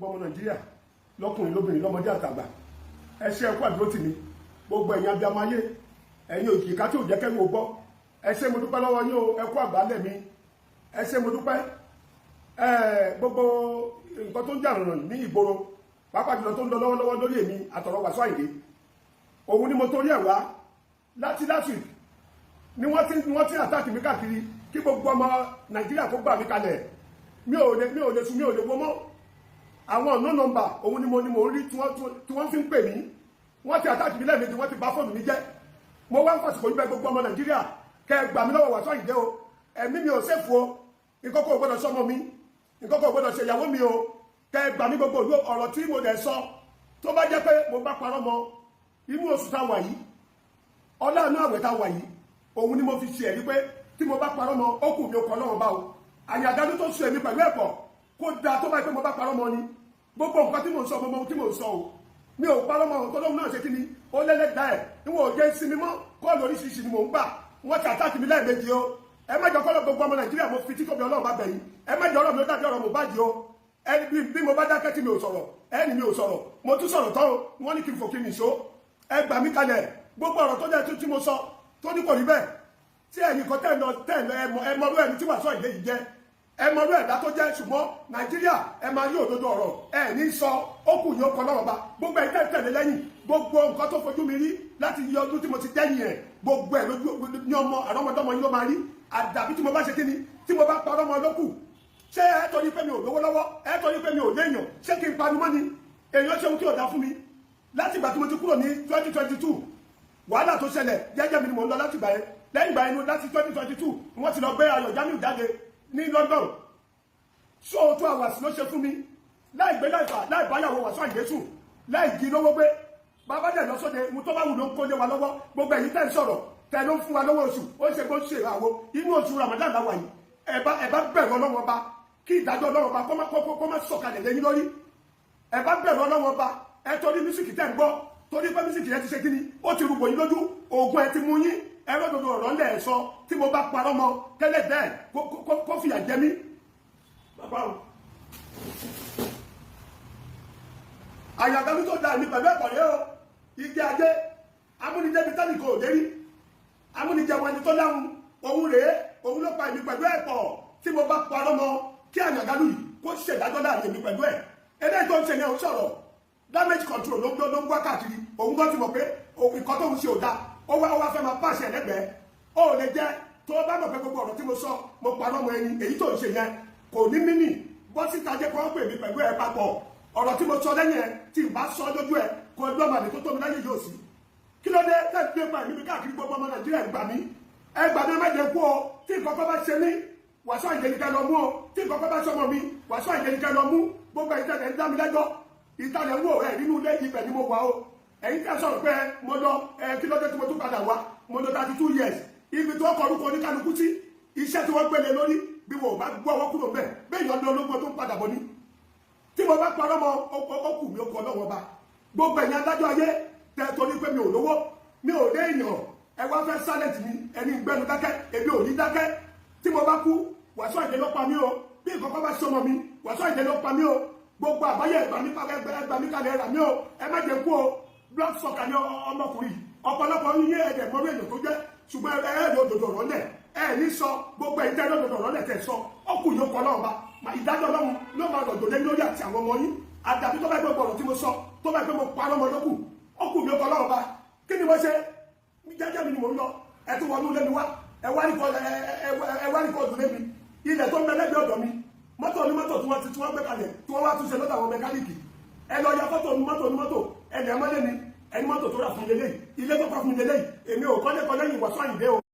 gbogbo ọmọ Nàìjíríà lọ́kùnrin lóbìnrin lọ́mọdé àtàgbà ẹ ṣé ẹ kú àdúró tì mí gbogbo ẹ̀yin abiyamọ ayé ẹ̀yin òkìká tí ò jẹ́ kẹ́yìn ò gbọ́ ẹ ṣé mo dúpẹ́ lọ́wọ́ yín o ẹ kú àgbálẹ̀ mi ẹ ṣé mo dúpẹ́ gbogbo nǹkan tó ń jà rànràn ní ìgboro pàápàá jùlọ tó ń lọ lọ́wọ́lọ́wọ́ lórí èmi àtọ̀rọ̀ Wasiu Ayinde òun ni mo torí ẹ̀ wá láti ni wọ́n ti àtàkì mi káàkiri kí gbogbo ọmọ Nàìjíríà kó gbà mí kalẹ̀ mi ò lè sùn mi ò lè wo mọ́ àwọn ọ̀nà nọ́mbà òun ni mo rí tí wọ́n fi ń pè mí wọ́n ti àtàkì mi lẹ́ẹ̀mejì wọ́n ti bà fóònù mi jẹ́ mo wá ń fàsìkò yí bẹ̀ gbogbo ọmọ Nàìjíríà kẹ́ gbà mí lọ́wọ́ Wasiu Ayinde o ẹ̀mí mi ò sẹ́fù o ìkọ́kọ́ ò gbọ́dọ̀ sọmọ mi ìkọ́kọ́ ò gbọ́dọ̀ ṣe ìyàwó mi o kẹ́ gbà mí gbogbo ọ̀rọ̀ tí mo dẹ̀ sọ tó bá jẹ́ pé mo bá parọ́ mọ́ inú oṣù tá wà yìí ọlọ́run àwẹ̀ tá wà yìí òun ni mo fi ṣe ẹ̀rí pé tí mo bá parọ́ mọ́ ó kù mi ò kọ́ lọ́wọ́ bá o Ayangalu tó ṣe èmi pẹ̀lú ẹ̀kọ́ kó dáa tó bá pé mo bá parọ́ mọ́ ni gbogbo nǹkan tí mo sọ gbogbo tí mo sọ o mi ò parọ́ mọ́ ohun tó lóun náà ṣe kí ni ó lẹ́lẹ́dàá ẹ̀ níwọ̀n òjé sinmi mọ́ kọ́ọ̀lù oríṣiríṣi ni mò ń gbà wọ́n ti àtàkì mi lẹ́ẹ̀mejì o ẹ má jọ kọ́lọ̀ gbogbo ọmọ Nàìjíríà mo fi tíkọ́ bí Ọlọ́run bá bẹ̀yìn ẹ má jọ ọ̀rọ̀ mi ó dàbí ọ̀rọ̀ Mohbad o bí mo bá dákẹ́ tí mi ò sọ̀rọ̀ ẹni mi ò sọ̀rọ̀ mo tún sọ̀rọ̀ tán o wọ́n ní kí n fò kí n nìṣó ẹ gbà mí kalẹ̀ gbogbo ọ̀rọ̀ tó jẹ́ tí mo sọ tó ní kò rí bẹ́ẹ̀ tí ẹ̀yin kan tẹ̀ lọ ẹmọrú ẹni tí Wasiu Ayinde yìí jẹ́ ẹmọrú ẹ̀dá tó jẹ́ ṣùgbọ́n Nàìjíríà ẹ máa yí òdodo ọ̀rọ̀ ẹ ní sọ ó kù ní ọkọ̀ lọ́rọ̀ bá gbogbo ẹ̀ tẹ̀lé lẹ́yìn gbogbo nǹkan tó fojú mi rí láti yí ọdún tí mo ti dẹ́yìn ẹ̀ gbogbo ẹ̀ lójú ní ọmọ àrọ́mọdọ́mọ yín ló máa rí àdàbí tí mo bá ṣe kí ni tí mo bá parọ́ mọ́ lókù ṣé ẹ torí pé mi ò lówó lọ́wọ́ ẹ torí pé mi ò léèyàn ṣé kí n panu mọ́ ni èèyàn ṣe ohun tí ò dá fún mi láti ìgbà tí mo ti kúrò ní 2022 wàhálà tó ṣẹlẹ̀ jẹ́jẹ́ mi ni mò ń lọ láti ìgbà yẹn lẹ́yìn ìgbà yẹn láti 2022 wọ́n ti lọ gbé Ayọ̀ Jamiu jáde ní London so 2 hours ló ṣe fún mi láì gbé láì báyàwó Wasiu Ayinde sùn láì jí lówó gbé bàbá dẹ̀ lọ sóde mo tó bá wù ló ń kó lé wa lọ́wọ́ gbogbo ẹ̀yin tẹ́ ń sọ̀rọ̀ tẹ́ ló ń fún wa lọ́wọ́ oṣù ó ṣe bó ṣe àwo inú oṣù Ramadan láwa yìí ẹ bá bẹ̀rù Ọlọ́run Ọba kí ìdájọ́ Ọlọ́run Ọba kó má sọ̀kalẹ̀ lẹ́yìn lórí ẹ bá bẹ̀rù Ọlọ́run Ọba ẹ torí mísìkì tẹ́ ń gbọ́ torí pé mísìkì yẹn ti ṣe kí ni ó ti rúgbò yín lójú oògùn ẹ ti mú yín ẹ̀rọ dodo ọ̀rọ̀ ńlẹ̀ ẹ̀ sọ tí mo bá parọ́ mọ́ tẹ́lẹ̀ bẹ́ẹ̀ kó fìyà jẹ mí. bàbá o Ayangalu tó da ní pẹ̀lú ẹ̀kọ́ yẹn o igi ajé amúnijẹ́bi tẹ́lẹ̀ kò lérí amúnijẹ́ wọn ni tó dáhùn òun rèé òun ló pa èmi pẹ̀lú ẹ̀kọ́ tí mo bá parọ́ mọ́ kí Ayangalu yìí kó ṣèdájọ́ láàrin èmi pẹ̀lú ẹ̀ eléyìí tó ń ṣe yẹn ò sọ̀rọ̀ damage control ló ń gbọ́ káàkiri òun gbọ́ ti mọ̀ pé nǹkan tó ń ṣe ò dáa ó wá fẹ́ máa pàṣẹ ẹlẹ́gbẹ̀ẹ́ ó lè jẹ́ tó bá mọ̀ pé gbogbo ọ̀rọ̀ tí mo sọ mo parọ́ mọ́ ẹni èyí tó ń ṣe yẹn kò ní mímì bọ́ síta jẹ́ kó pè mí pẹ̀lú ẹ̀ papọ̀ ọ̀rọ̀ tí mo sọ lẹ́yìn ẹ̀ tí n bá sọ lójú ẹ̀ kò ẹgbẹ́ ọmọ àdìtó tó mi láyé yóò sí kí ló dé tẹ́gbẹ́ pa ìlú mi káàkiri gbogbo ọmọ Nàìjíríà gbà mí ẹ gbà mí má jẹ́ kú o tí nǹkan kan bá ṣe mí Wasiu Ayinde nìkan lọ mú o tí nǹkan kan bá ṣọmọ mi Wasiu Ayinde nìkan lọ mú gbogbo ìtẹ̀lẹ̀ ń dá mi lẹ́jọ́ ìtàlẹ̀ wò ẹ̀ nínú ilé ibẹ̀ ni mo wà o ẹ̀yin tẹ́ sọ̀rọ̀ pé mo lọ kí ló dé tí mo tún padà wá mo lọ 32 years ibi tó kọ orúkọ oníkálukú sí iṣẹ́ tí wọ́n gbélé lórí bí wọn ò bá gbọ́ ọwọ́ kúrò bẹ́ẹ̀ bẹ́ẹ̀ yọ̀ ní ológun tó ń padà bọ̀ ní tí mo bá parọ́ mọ́ ọkù mi ó kọ́ lọ́wọ́ bá gbogbo ẹ̀yin adájọ́ ayé tẹ́ torí pé mi ò lówó mi ò dé èèyàn ẹ wá fẹ́ silent mi ẹni gbẹ́nu dákẹ́ èmi ò ní dákẹ́ tí mo bá kú Wasiu Ayinde ló pa mí o bí nǹkan kan bá ṣọmọ mi Wasiu Ayinde ló pa mí o gbogbo àbáyé ẹgbàmí kalẹ̀ ẹ̀rà mi o ẹ má jẹ́ kú o blood sucker ni ọmọkùnrin ọ̀pọ̀lọpọ̀ yín ẹ̀dẹ̀ mọ́rú èèyàn tó jẹ́ ṣùgbọ́n ẹ̀ẹ́dẹ̀ òdòdó ọ̀rọ̀ lẹ̀ ẹ̀ ní sọ gbogbo ẹ̀yìn tẹ́lẹ̀ òdòdó ọ̀rọ̀ lẹ̀ tẹ̀ sọ ọkùnrin yóò kọ́ lọ́wọ́ bá ìdájọ́ Ọlọ́run ló máa dọ̀dọ̀ lé lórí àti àwọn ọmọ yín àdàbí tó bá gbé ọ̀rọ̀ tí mo sọ tó bá gbé mo parọ́ ọmọ lókù ọkùnrin yóò kọ́ lọ́wọ́ bá kí ni mo ṣe jẹ́jẹ́ mi ni mò ń lọ ẹ tún wọnú lé mi wá ẹ wá ní kọ́ ọdún lé mi ilẹ̀ tó ń bẹ lẹ́gbẹ̀ẹ́ ọ̀dọ̀ mi mọ́tò onímọ́tò tí wọ́n gbé kalẹ̀ tí wọ́n wá túnṣe lọ́dọ̀ àwọn mẹkáníìkì ẹ lọ ya fọ́tò onímọ́tò ẹni ẹmọ́lé ni ẹni mọ́tò tó rà fún ilé tó kọ́ fún ilé èmi ò kọ́lé kọ́ lẹ́yìn Wasiu Ayinde o.